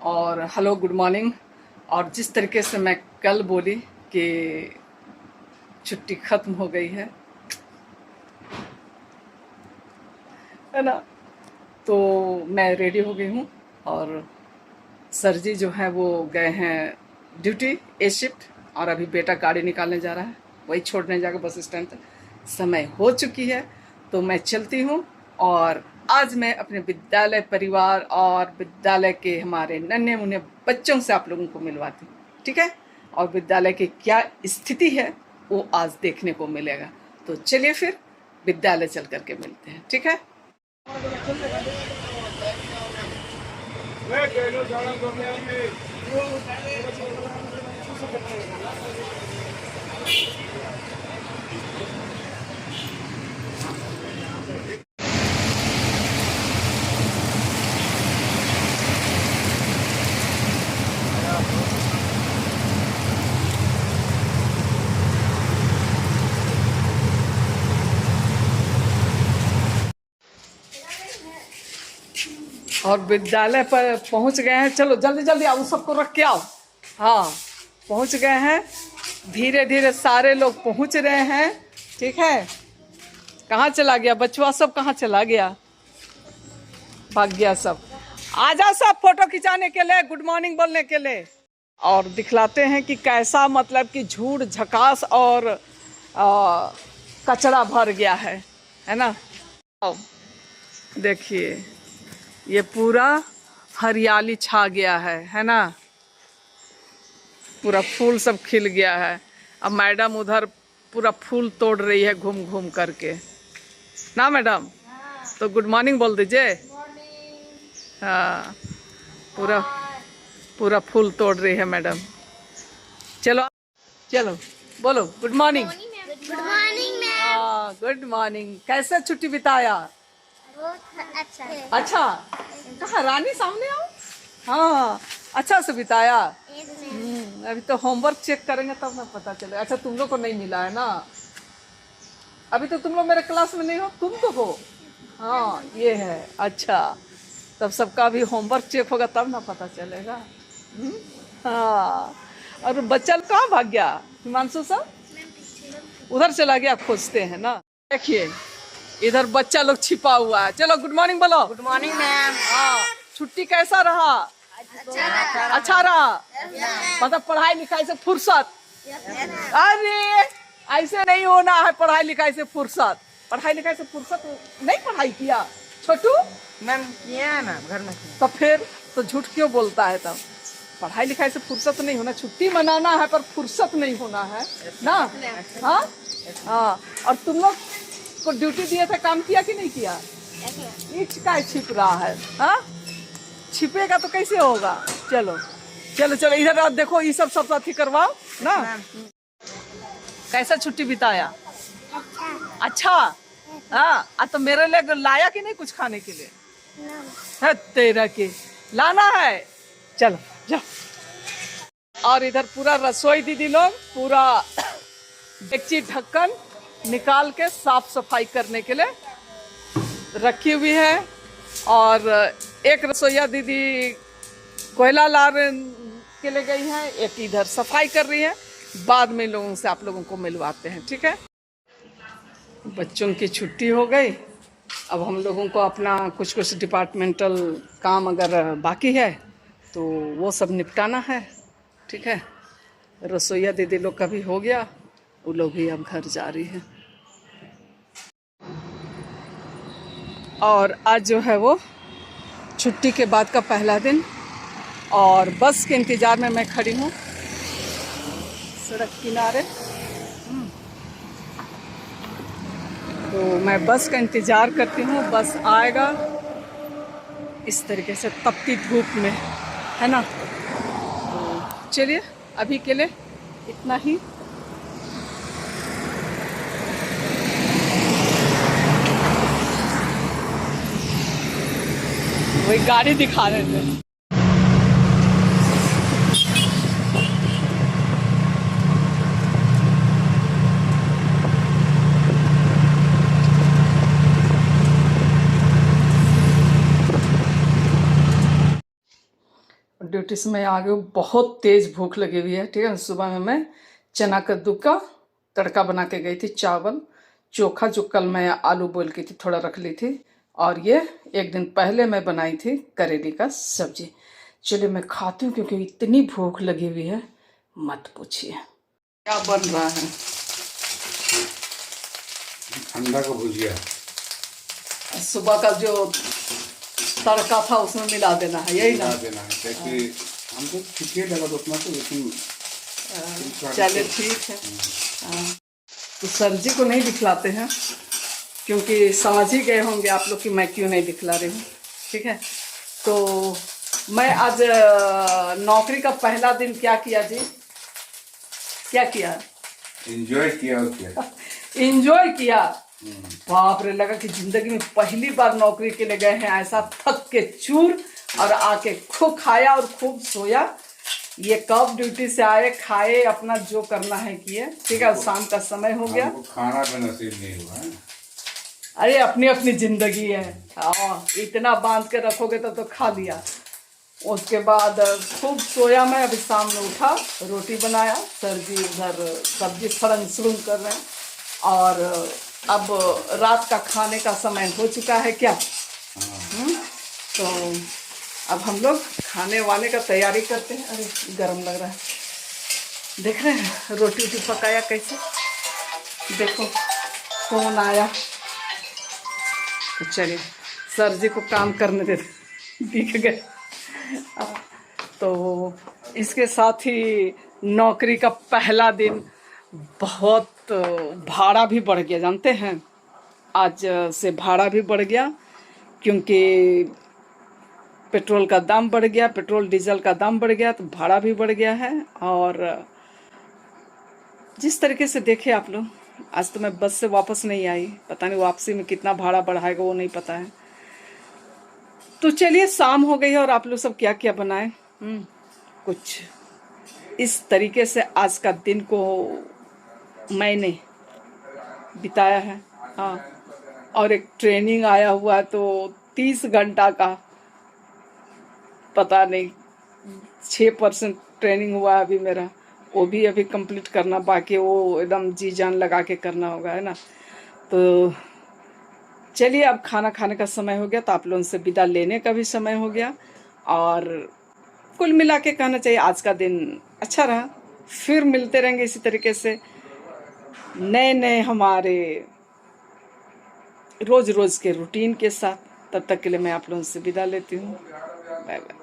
और hello good morning. और जिस तरीके से मैं कल बोली कि छुट्टी ख़त्म हो गई है ना, तो मैं रेडी हो गई हूँ। और सर जी जो है वो गए हैं ड्यूटी ए शिफ्ट, और अभी बेटा गाड़ी निकालने जा रहा है, वही छोड़ने जाकर बस स्टैंड तक। समय हो चुकी है तो मैं चलती हूँ। और आज मैं अपने विद्यालय परिवार और विद्यालय के हमारे नन्हे मुन्ने बच्चों से आप लोगों को मिलवाती हूँ, ठीक है। और विद्यालय की क्या स्थिति है वो आज देखने को मिलेगा। तो चलिए फिर विद्यालय चल करके मिलते हैं, ठीक है। और विद्यालय पर पहुंच गए हैं। चलो जल्दी जल्दी आओ, सबको रख के आओ। हाँ, पहुंच गए हैं। धीरे धीरे सारे लोग पहुंच रहे हैं, ठीक है। कहाँ चला गया बचवा, सब कहाँ चला गया, भाग गया सब। आ जाओ सब फोटो खिंचाने के लिए, गुड मॉर्निंग बोलने के लिए। और दिखलाते हैं कि कैसा मतलब कि झूठ झकास और कचरा भर गया है ना। देखिए ये पूरा हरियाली छा गया है ना। पूरा फूल सब खिल गया है। अब मैडम उधर पूरा फूल तोड़ रही है घूम घूम करके ना मैडम। तो गुड मॉर्निंग बोल दीजिए। हाँ, पूरा पूरा फूल तोड़ रही है मैडम। चलो चलो बोलो good morning. Good morning ma'am. हाँ गुड मॉर्निंग। कैसे छुट्टी बिताया? बहुत अच्छा है। अच्छा, कहाँ रानी सामने आओ। हाँ, अच्छा से बिताया। अभी तो होमवर्क चेक करेंगे तब ना पता चले। अच्छा तुम लोग को नहीं मिला है ना, अभी तो तुम लोग मेरे क्लास में नहीं हो, तुम तो हो। हाँ ये है, अच्छा तब सबका भी होमवर्क चेक होगा तब ना पता चलेगा। हाँ, और बच्चा कहाँ भाग गया हिमांशु सब? उधर चला गया, खोजते हैं ना। देखिए इधर बच्चा लोग छिपा हुआ है। चलो गुड मॉर्निंग बोलो। Good morning ma'am. हाँ, छुट्टी कैसा रहा? अच्छा रहा। मतलब पढ़ाई लिखाई से फुर्सत? अरे ऐसे नहीं होना है, पढ़ाई लिखाई से फुर्सत। पढ़ाई लिखाई से फुर्सत नहीं पढ़ाई किया छोटू? मैम किया है ना घर में। तो फिर तो झूठ क्यों बोलता है तब? पढ़ाई लिखाई से फुर्सत नहीं होना, छुट्टी मनाना है पर फुर्सत नहीं होना है ना। हाँ हाँ, और तुम लोग को ड्यूटी दिए थे, काम किया कि नहीं किया? क्या छिप रहा है? हाँ, छिपेगा तो कैसे होगा। चलो चलो चलो इधर देखो, ये सब सब अथी करवाओ ना। कैसा छुट्टी बिताया? अच्छा। हाँ, तो मेरे लिए लाया कि नहीं कुछ खाने के लिए? है तेरा के लाना है। चलो जाओ। और इधर पूरा रसोई दीदी लोग पूरा डेगची ढक्कन निकाल के साफ सफाई करने के लिए रखी हुई है। और एक रसोईया दीदी कोयला ला के ले गई है, एक इधर सफाई कर रही है। बाद में लोगों से आप लोगों को मिलवाते हैं, ठीक है। बच्चों की छुट्टी हो गई, अब हम लोगों को अपना कुछ कुछ डिपार्टमेंटल काम अगर बाकी है तो वो सब निपटाना है, ठीक है। रसोईया दीदी लोग का भी हो गया, वो लोग भी अब घर जा रही है। और आज जो है वो छुट्टी के बाद का पहला दिन, और बस के इंतज़ार में मैं खड़ी हूँ सड़क किनारे। तो मैं बस का इंतज़ार करती हूँ, बस आएगा इस तरीके से तपती धूप में, है ना। तो चलिए अभी के लिए इतना ही। वही गाड़ी दिखा रहे थे। ड्यूटी से मैं आ गई हूँ, बहुत तेज़ भूख लगी हुई है। ठीक है, सुबह में मैं चना कद्दू का तड़का बना के गई थी, चावल चोखा जो कल मैं आलू बॉयल की थी थोड़ा रख ली थी, और ये एक दिन पहले मैं बनाई थी करेले का सब्जी। चलिए मैं खाती हूँ क्योंकि इतनी भूख लगी हुई है मत पूछिए। क्या बन रहा है? अंडा का भुजिया। सुबह का जो तड़का था उसमें मिला देना है, यही ना? मिला देना है क्योंकि हमको ठीक ही लगा उतना तो, लेकिन चलिए ठीक है। तो सर जी को नहीं दिखलाते हैं क्योंकि समझ ही गए होंगे आप लोग कि मैं क्यों नहीं दिखला रही हूँ। ठीक है, तो मैं आज नौकरी का पहला दिन क्या किया जी? क्या किया? एंजॉय किया और किया। एंजॉय किया। बाप रे, लगा कि जिंदगी में पहली बार नौकरी के लिए गए हैं, ऐसा थक के चूर और आके खूब खाया और खूब सोया। ये कब ड्यूटी से आए, खाए, अपना जो करना है किए। ठीक है, शाम का समय हो गया। खाना भी नसीब नहीं हुआ है। अरे अपनी अपनी जिंदगी है, इतना बांध के रखोगे तो खा लिया। उसके बाद खूब सोया मैं। अभी शाम में उठा, रोटी बनाया, सर जी उधर सब्जी सड़न सड़ुन कर रहे हैं, और अब रात का खाने का समय हो चुका है क्या? तो अब हम लोग खाने वाने का तैयारी करते हैं। अरे गरम लग रहा है, देख रहे हैं रोटी वोटी पकाया कैसे। देखो कौन आया, तो चलिए सर जी को काम करने दे, दिख गए। तो इसके साथ ही नौकरी का पहला दिन, बहुत भाड़ा भी बढ़ गया, जानते हैं? आज से भाड़ा भी बढ़ गया क्योंकि पेट्रोल का दाम बढ़ गया, पेट्रोल डीजल का दाम बढ़ गया, तो भाड़ा भी बढ़ गया है। और जिस तरीके से देखे आप लोग, आज तो मैं बस से वापस नहीं आई, पता नहीं वापसी में कितना भाड़ा बढ़ाएगा वो नहीं पता है। तो चलिए शाम हो गई है और आप लोग सब क्या क्या बनाए, कुछ इस तरीके से आज का दिन को मैंने बिताया है। हाँ, और एक ट्रेनिंग आया हुआ है, तो 30 घंटा का, पता नहीं 6% ट्रेनिंग हुआ है अभी मेरा, वो भी अभी कंप्लीट करना बाकी, वो एकदम जी जान लगा के करना होगा, है ना? तो चलिए अब खाना खाने का समय हो गया, तो आप लोगों से विदा लेने का भी समय हो गया। और कुल मिला के कहना चाहिए आज का दिन अच्छा रहा। फिर मिलते रहेंगे इसी तरीके से नए नए हमारे रोज रोज के रूटीन के साथ। तब तक के लिए मैं आप लोगों से विदा लेती हूँ। Bye bye.